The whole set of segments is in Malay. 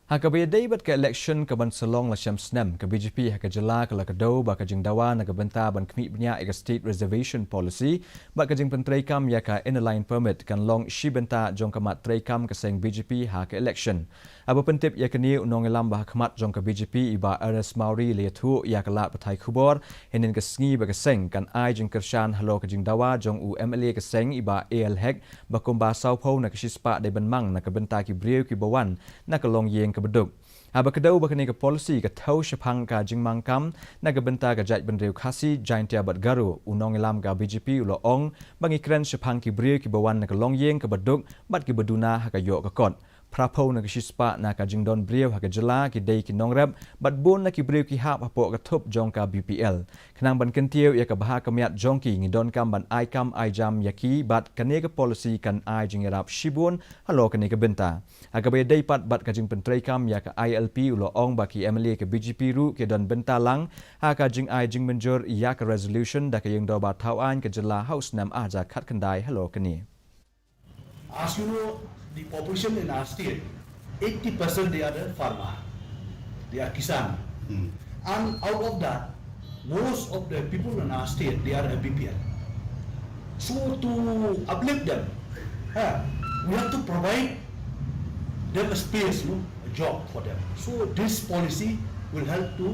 Hakabiyadai bat ke election ke ban selong la syam senam ke BJP hakajela ke la kedau ba kajing dawa na ke benta ban kemi benya ega state reservation policy ba kajing pen Treikam ya ka inline permit kan long shi benta jong kamat Treikam ke Seng BJP ha ke election. Aba pentip ya kini unong elam ba kamat jong ke BJP iba RS Mauri le thu ya ke lat patai khubor hinin ke sngi ba ke Seng kan ai jing kershan halo kajing dawa jong u MLA ke Seng iba AL hek ba kumba sau pau na ke shispa de ban mang na ke benta ki brieu ki bawan na ke long yeng beduk. Aba kedau bakani ke polisi ke tau syapang ka jingmang kam na ke benta ke jaj bendreu Khasi jain tia bat garu unong ilam ka BJP ulo ong bangi kren syapang ki brie ki bawan na ke long yeng ke beduk bat ki beduna ha ka yok ke kot. Prapau na ke shispa na ka jingdon brieu ha ke jela ki dei ki nongrep bat bon na ki brieu ki hap hapo ke thup jong ka BPL. Kenang ban kentiu ya ke baha kemiat jongki ngidon kam ban ai kam ai jam yaki bat kane ke polisi kan ai jingirap shibun halo kane ke benta. Agabe dei pat bat ka jing pen Treikam ya ke ILP ulo ong baki MLA ke BJP ru ke don benta lang ha ka jing ai jing menjur ya ke resolution da ke yang do ba tau an ke jela house nam aja khat kendai halo kani. As you know, the population in our state, 80% they are the farmer, they are kisan. And out of that, most of the people in our state, they are a BPL. So to uplift them, we have to provide them a space, a job for them. So this policy will help to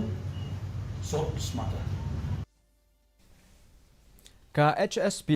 solve this matter. Ka HSP